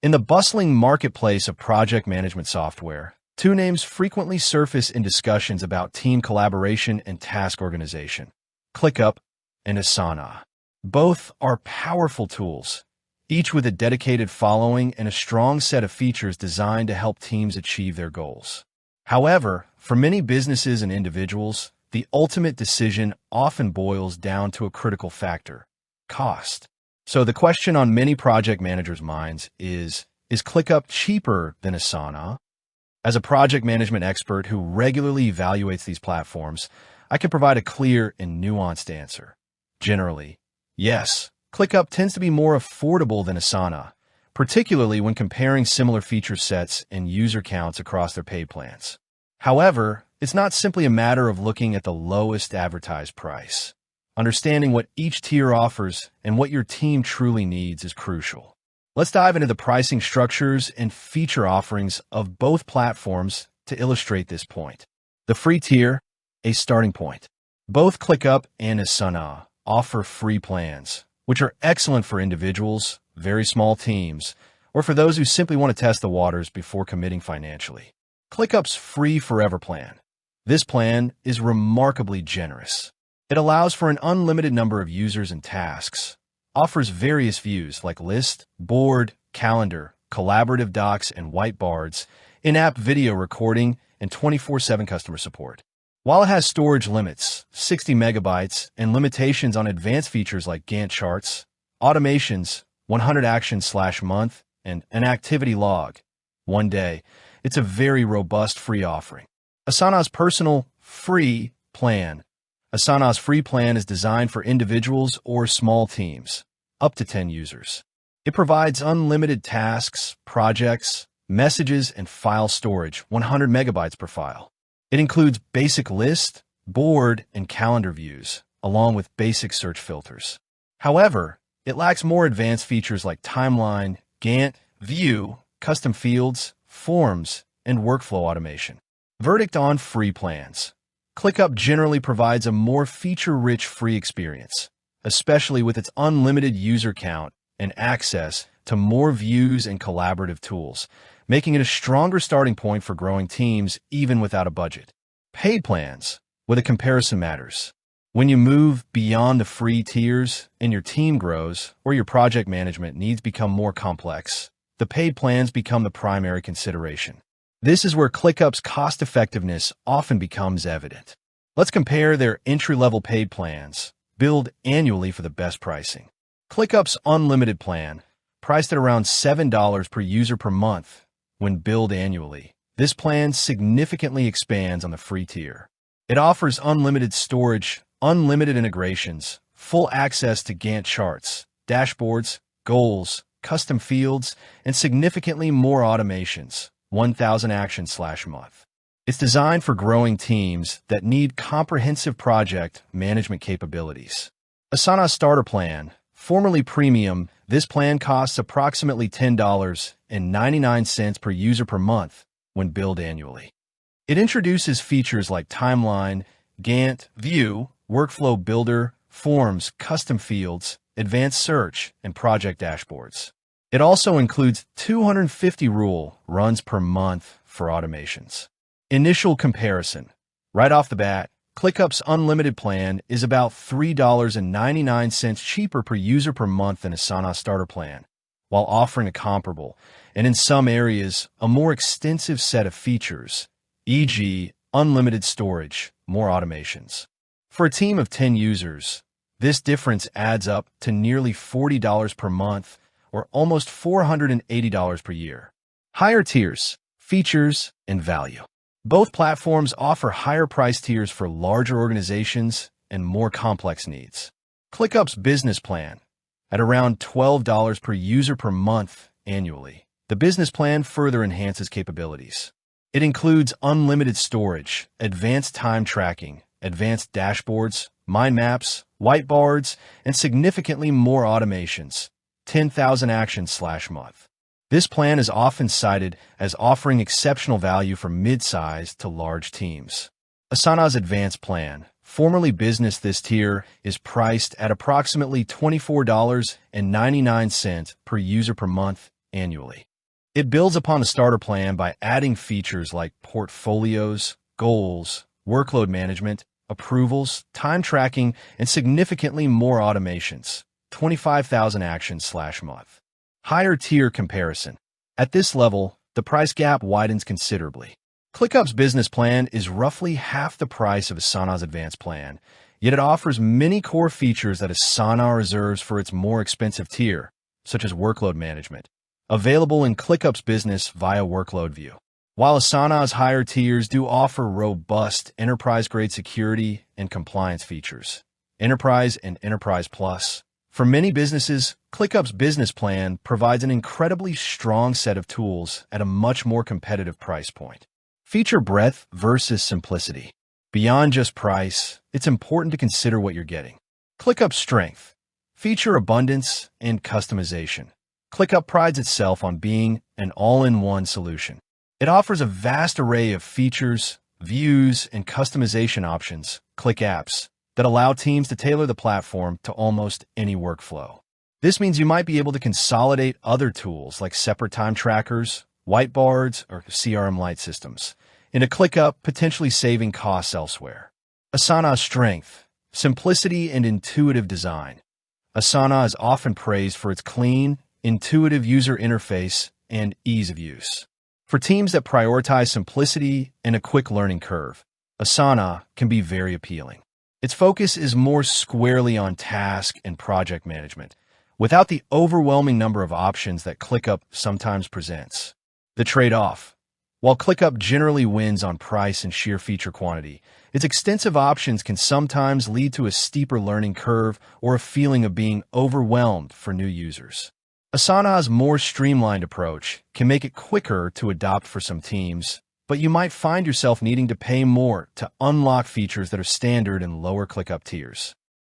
In the bustling marketplace of project management software, two names frequently surface in discussions about team collaboration and task organization: ClickUp and Asana. Both are powerful tools, each with a dedicated following and a strong set of features designed to help teams achieve their goals. However, for many businesses and individuals, the ultimate decision often boils down to a critical factor: cost. So the question on many project managers' minds is ClickUp cheaper than Asana? As a project management expert who regularly evaluates these platforms, I can provide a clear and nuanced answer. Generally, yes, ClickUp tends to be more affordable than Asana, particularly when comparing similar feature sets and user counts across their paid plans. However, it's not simply a matter of looking at the lowest advertised price. Understanding what each tier offers and what your team truly needs is crucial. Let's dive into the pricing structures and feature offerings of both platforms to illustrate this point. The free tier, a starting point. Both ClickUp and Asana offer free plans, which are excellent for individuals, very small teams, or for those who simply want to test the waters before committing financially. ClickUp's free forever plan. This plan is remarkably generous. It allows for an unlimited number of users and tasks, offers various views like list, board, calendar, collaborative docs and whiteboards, in-app video recording, and 24/7 customer support. While it has storage limits, 60 megabytes, and limitations on advanced features like Gantt charts, automations, 100 actions/month, and an activity log, one day, it's a very robust free offering. Asana's personal free plan. Asana's free plan is designed for individuals or small teams, up to 10 users. It provides unlimited tasks, projects, messages, and file storage, 100 megabytes per file. It includes basic list, board, and calendar views, along with basic search filters. However, it lacks more advanced features like timeline, Gantt, view, custom fields, forms, and workflow automation. Verdict on free plans. ClickUp generally provides a more feature-rich free experience, especially with its unlimited user count and access to more views and collaborative tools, making it a stronger starting point for growing teams even without a budget. Paid plans, where the comparison matters. When you move beyond the free tiers and your team grows or your project management needs become more complex, the paid plans become the primary consideration. This is where ClickUp's cost-effectiveness often becomes evident. Let's compare their entry-level paid plans, billed annually for the best pricing. ClickUp's unlimited plan, priced at around $7 per user per month when billed annually. This plan significantly expands on the free tier. It offers unlimited storage, unlimited integrations, full access to Gantt charts, dashboards, goals, custom fields, and significantly more automations. 1,000 actions/month. It's designed for growing teams that need comprehensive project management capabilities. Asana's starter plan, formerly premium, this plan costs approximately $10.99 per user per month when billed annually. It introduces features like timeline, Gantt, view, workflow builder, forms, custom fields, advanced search, and project dashboards. It also includes 250 rule runs per month for automations. Initial comparison. Right off the bat, ClickUp's unlimited plan is about $3.99 cheaper per user per month than Asana's starter plan, while offering a comparable, and in some areas, a more extensive set of features, e.g., unlimited storage, more automations. For a team of 10 users, this difference adds up to nearly $40 per month, or almost $480 per year. Higher tiers, features, and value. Both platforms offer higher price tiers for larger organizations and more complex needs. ClickUp's business plan, at around $12 per user per month annually. The business plan further enhances capabilities. It includes unlimited storage, advanced time tracking, advanced dashboards, mind maps, whiteboards, and significantly more automations. 10,000 actions/month. This plan is often cited as offering exceptional value for mid-sized to large teams. Asana's advanced plan, formerly business, this tier is priced at approximately $24.99 per user per month annually. It builds upon the starter plan by adding features like portfolios, goals, workload management, approvals, time tracking, and significantly more automations. 25,000 actions/month. Higher tier comparison. At this level, the price gap widens considerably. ClickUp's business plan is roughly half the price of Asana's advanced plan, yet it offers many core features that Asana reserves for its more expensive tier, such as workload management, available in ClickUp's business via Workload View. While Asana's higher tiers do offer robust enterprise-grade security and compliance features, Enterprise and Enterprise Plus, for many businesses, ClickUp's business plan provides an incredibly strong set of tools at a much more competitive price point. Feature breadth versus simplicity. Beyond just price, it's important to consider what you're getting. ClickUp's strength, feature abundance, and customization. ClickUp prides itself on being an all-in-one solution. It offers a vast array of features, views, and customization options, ClickApps, that allow teams to tailor the platform to almost any workflow. This means you might be able to consolidate other tools like separate time trackers, whiteboards, or CRM-Lite systems into ClickUp, potentially saving costs elsewhere. Asana's strength, simplicity, and intuitive design. Asana is often praised for its clean, intuitive user interface and ease of use. For teams that prioritize simplicity and a quick learning curve, Asana can be very appealing. Its focus is more squarely on task and project management, without the overwhelming number of options that ClickUp sometimes presents. The trade-off. While ClickUp generally wins on price and sheer feature quantity, its extensive options can sometimes lead to a steeper learning curve or a feeling of being overwhelmed for new users. Asana's more streamlined approach can make it quicker to adopt for some teams, but you might find yourself needing to pay more to unlock features that are standard in lower ClickUp tiers.